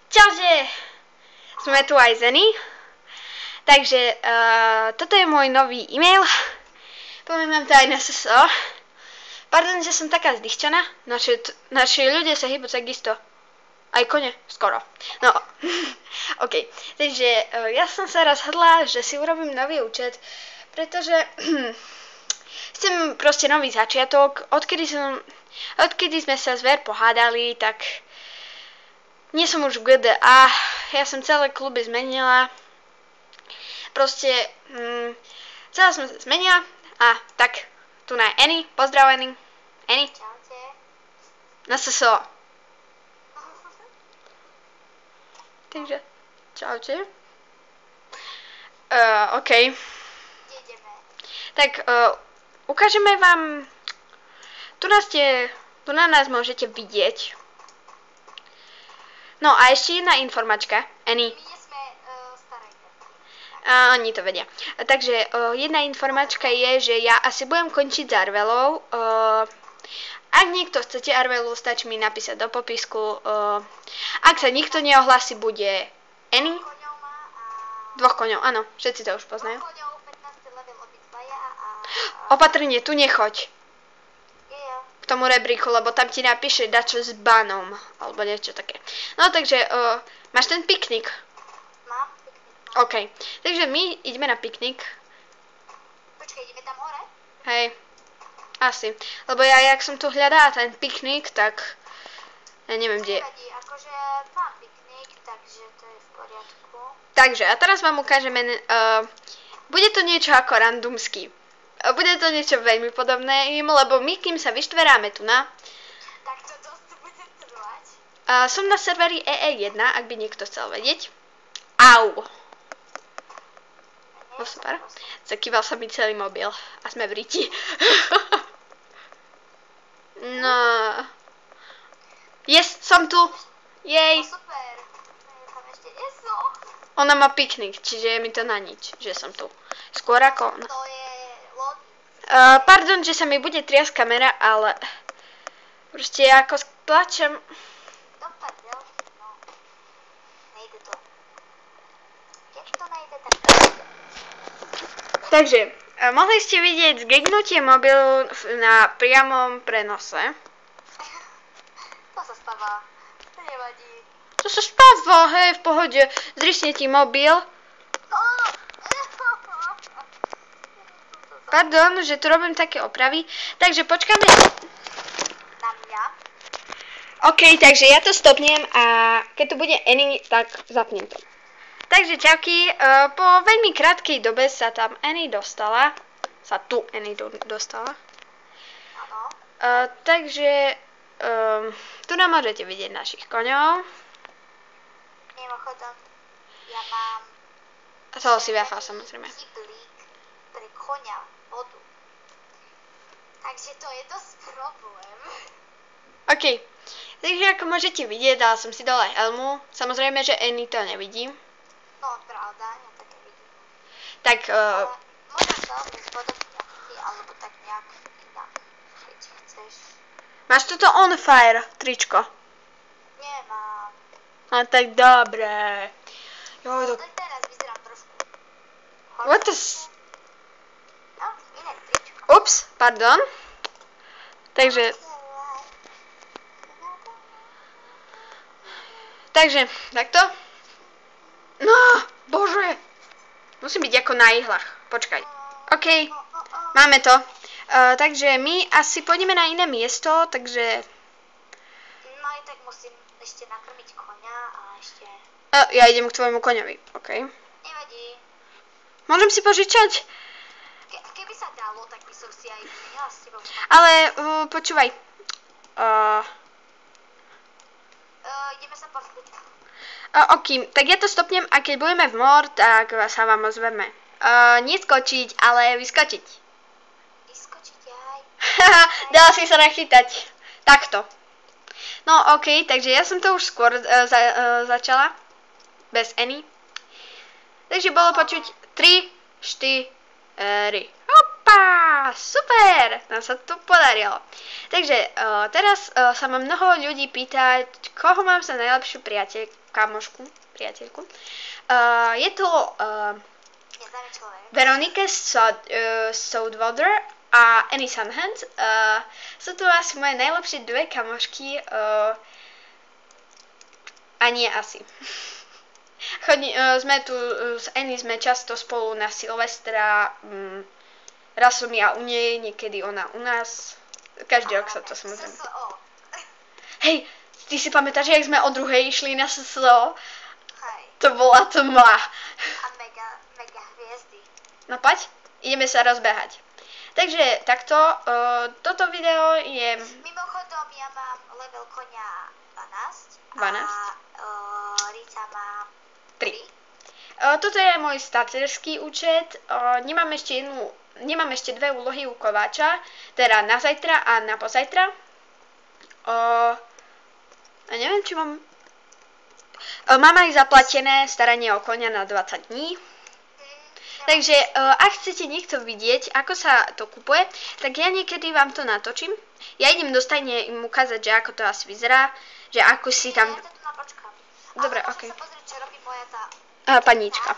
Čauže! Sme tu aj Zeny. Takže toto je môj nový e-mail. Poviem vám to aj na SSO. Pardon, že som taká zdyšťaná. Naši ľudia sa hýbu takisto. Aj kone, skoro. No, ok. Takže ja som sa rozhodla, že si urobím nový účet, pretože chcem proste nový začiatok. Odkedy sme sa zver pohádali, tak nie som už v GDA. Ja som celé kluby zmenila. Proste celé som sa zmenila. A tak, tu na Annie, pozdrav Annie. Annie. Čaute. Na SSO. Takže, čaute. OK. Ideme. Tak, ukážeme vám, tu na nás môžete vidieť. No a ešte jedna informačka, Annie. My nie sme staré. Oni to vedia. Takže, jedna informačka je, že ja asi budem končiť s Arvelou. Ak niekto chcete Arvelu, stačí mi napísať do popisku. Ak sa nikto neohlási, bude Annie. Koňov má a... 2 koňov, áno, všetci to už poznajú. Koňov, 15. level obidvaja a... Opatrne, tu nechoď Jo. k tomu rebríku, lebo tam ti napíše dačo s banom, alebo niečo také. No takže, máš ten piknik? Mám piknik. OK, takže my ideme na piknik. Počkaj, ideme tam hore? Hej, asi. Lebo ja, jak som tu hľadala ten piknik, tak ja neviem, kde je. Nevadí, akože mám piknik, takže to je v poriadku. Takže, a teraz vám ukážeme, bude to niečo ako randomský. Bude to niečo veľmi podobné im, lebo my, kým sa vyštveráme tu na... Tak to dosť bude trvať. Som na serveri EE1, ak by niekto chcel vedieť. Au! No super. Zakýval sa mi celý mobil. A sme v ríti. No... Yes, som tu! Jej! No super. Je tam ešte eso. Ona má piknik, čiže je mi to na nič, že som tu. Skôr ako ona. To je logické. Pardon, že sa mi bude triasť kamera, ale... Proste ja ako plačem... To pardel, no. Nejde to. Keď to nejde, tak to nejde. Takže, mohli ste vidieť zgegnutie mobilu na priamom prenose. To sa stáva. To nevadí. To sa spáva, hej, v pohode. Zrisne ti mobil. Pardon, že tu robím také opravy. Takže počkáme. Na mňa. OK, takže ja to stopnem a keď tu bude Annie, tak zapnem to. Takže čauky, po veľmi krátkej dobe sa tam Annie dostala. Dostala. Áno. Takže tu nám môžete vidieť našich koňov. Mimochodom, ja mám Toho si váfal, samozrejme. kyblík pre koňa vodu. Takže to je dosť problém. OK, takže ako môžete vidieť, dala som si dole helmu. Samozrejme, že Annie to nevidí. No, pravda, ja to nevidím. Tak, Ale môžem sa obniť vodopňaky, alebo tak nejak inak, keď chceš. máš toto on fire tričko. Nemám. No tak dobre. Jo, To teraz vyzerám trošku. what is... No, iné tričko. Ups, pardon. Takže, takto. No, bože. Musím byť ako na ihlách. Počkaj. OK, máme to. Takže my asi pôjdeme na iné miesto, takže... No i tak musím ešte nakrmiť koňa a ešte... Ja idem k tvojmu koňovi, OK. Nevadí. Môžem si požičať? Keby sa dalo, tak by som si aj vymenila s tebou. Ale, počúvaj. Ideme sa pozrieť. OK, tak ja to stopnem a keď budeme v mor, tak sa vám ozveme. Neskočiť, ale vyskočiť. Vyskočiť aj. Dala si sa nachytať. Takto. No OK, takže ja som to už skôr začala. Bez Annie. Takže bolo počuť 3, 4. Hopa! A super, nám sa to podarilo. Takže teraz sa ma mnoho ľudí pýta, koho mám za najlepšiu priateľku. Je to Veronike Soudwater a Annie Sunhand. Sú to asi moje najlepšie dve kamošky. A nie asi. Sme tu s Annie sme často spolu na Silvestra. Raz som ja u nej, niekedy ona u nás. Každý rok sa to samozrejme. Hej, ty si pamätáš, jak sme o druhej išli na SSO? Hej. To bola tma. A mega hviezdy. No poď, ideme sa rozbehať. Takže takto, toto video je... Mimochodom, ja mám level konia 12. 12. A Rita má 3. Toto je môj starterský účet. Nemám ešte dve úlohy u Kováča, teda na zajtra a na pozajtra. A neviem, či mám... Mám aj zaplatené staranie o konia na 20 dní. Takže ak chcete niekto vidieť, ako sa to kupuje, tak ja niekedy vám to natočím. Ja idem do stajne im ukázať, že ako to asi vyzerá, že ako si tam... Ja to tu napočkám. Dobre, ale okej. sa pozrieť, čo robí moja tá... Paníčka.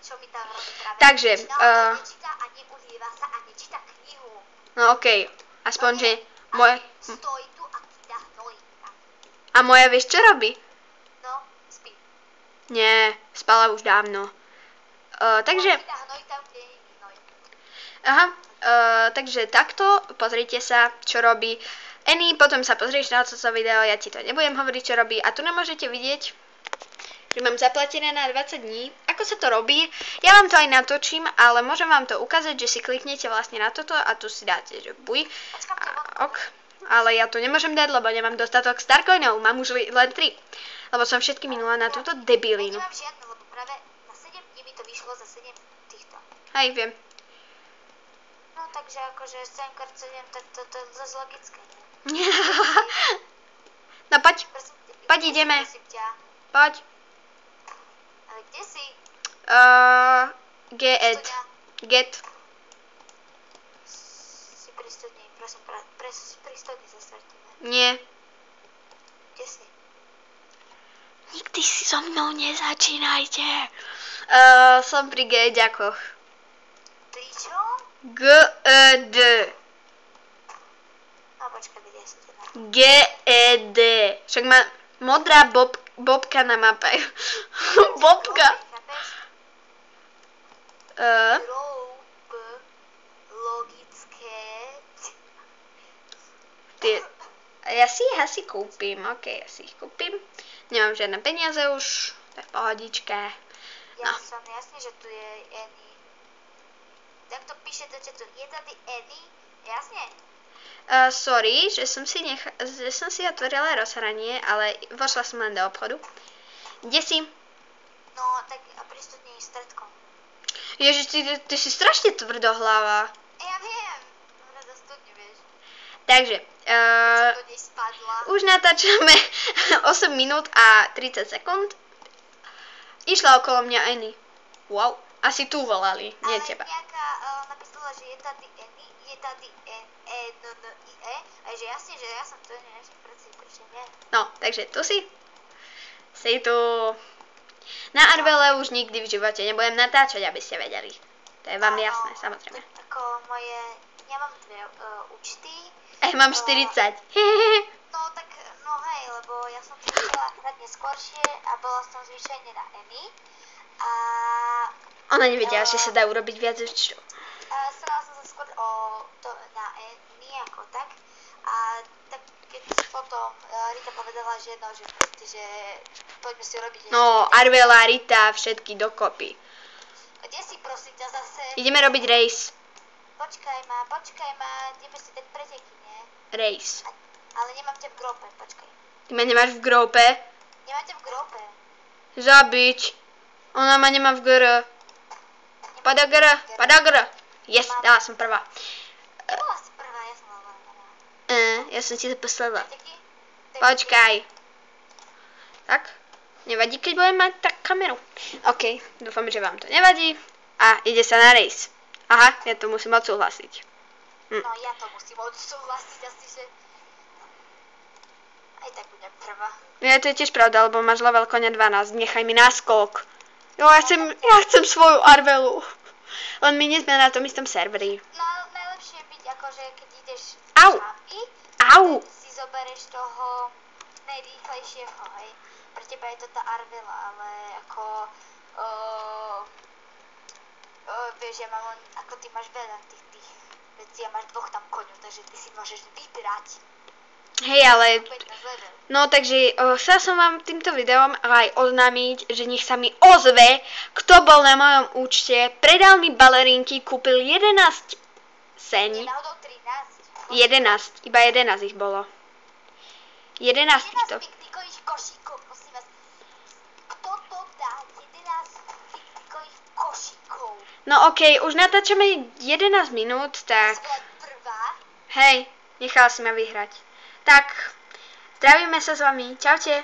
Čo mi tam robí práve. Takže... nečíta a neulíva sa a nečíta knihu. No okej, aspoň, že... Stojí tu a kýda hnoj. A moja vieš, čo robí? No, spí. Nie, spala už dávno. Takže... Kýda hnoj tam, kde je hnoj. Aha, takže takto, pozrite sa, čo robí Annie, potom sa pozrieš na toto video, ja ti to nebudem hovoriť, čo robí. A tu nemôžete vidieť, že mám zaplatené na 20 dní. Ako sa to robí? Ja vám to aj natočím, ale môžem vám to ukázať, že si kliknete vlastne na toto a tu si dáte, že buj. Ok, ale ja to nemôžem dať, lebo nemám dostatok starcoinov, mám už len 3. Lebo som všetky minula na túto debilínu. Ja nemám žiadne, lebo práve na 7 dní mi to vyšlo za 7 týchto. Hej, viem. No takže akože 7x7, tak to je dosť logické. No poď, ideme. Poď. Ale kde si? Get. Si pri studni, prosím, pri studni sa stretneme. Nie. Kde si? Nikdy si so mnou nezačínajte. Som pri G-ďakoch. Pri čo? G-E-D. No počkaj, vidia som teda. G-E-D. Však má modrá bobka na mape. Bobka. Logické. Ja si ich asi kúpim. Ok, ja si ich kúpim. Nemám žiadne peniaze už. To je pohodička. Ja som jasne, že tu je Annie. Tak to píše do chatu. Je tady Annie? Jasne? Sorry, že som si otvorila rozhranie, ale vošla som len do obchodu. Kde si? No, tak pri studni stredkom. Ježiš, ty si strašne tvrdohlava. Ja viem. Rada studni, vieš. Takže, Som do nej spadla. už natáčame 8 minút a 30 sekúnd. Išla okolo mňa Annie. Wow, asi tu volali, nie teba. Ale nejaká napísala, že je tady Annie, je tady N-N-I-E, a že jasne, že ja som tu nenašiel prečo nie. No, takže tu si. Si tu. Na Arvele už nikdy v živote nebudem natáčať, aby ste vedeli. To je vám jasné, samozrejme. Ako moje, ja mám dve účty. Mám 40. No tak, no hej, lebo ja som chcela hrať neskôršie a bola som zvyčajne na Annie. A... Ona nevedela, že sa dá urobiť viac účtov. Starala som sa skôr na Annie ako tak. A tak keď potom Rita povedala, že no, že poďme si robiť... No, Arvela, Rita, všetky dokopy. Kde si prosím ťa zase? Ideme robiť race. Počkaj ma, ideme si dať preteky, nie? Race. Ale nemám ťa v grope, počkaj. Ty ma nemáš v grope? Nemám ťa v grope. Zabiť. Ona ma nemá v gr. Pada gr. Yes, dala som prvá. Nebola si prvá, ja som bola prvá. Ja som si to poslala. Preteky? Počkaj. Tak, nevadí, keď budem mať tak kameru. OK, dúfam, že vám to nevadí. A ide sa na race. Aha, ja to musím odsúhlasiť. No ja to musím odsúhlasiť asi, že aj tak budem prvá. Ja, to je tiež pravda, lebo máš level koňa 12, nechaj mi náskok. Jo, ja chcem svoju Arvelu. Len my nie sme na tom istom serveri. No, najlepšie je byť akože, keď ideš z Au. šampy, Au! si zoberieš toho najrýchlejšieho, hej. Pre teba je to tá Arvela, ale ako... vieš, ja mám len, ako ty máš veľa tých vecí a máš 2 tam koňov, takže ty si môžeš vybrať. Hej, ale... Opäť na level. No, takže chcela som vám týmto videom aj oznámiť, že nech sa mi ozve, kto bol na mojom účte, predal mi balerinky, kúpil 11 sen. Je náhodou 13. 11, iba 11 ich bolo. 11 týchto. 11 piknikových košíkov, prosím vás. Kto to dá? 11 piknikových košíkov. No okej, už natáčame 11 minút, tak... Svoja prvá. Hej, nechala si ma vyhrať. Tak, zdravíme sa s vami. Čaute.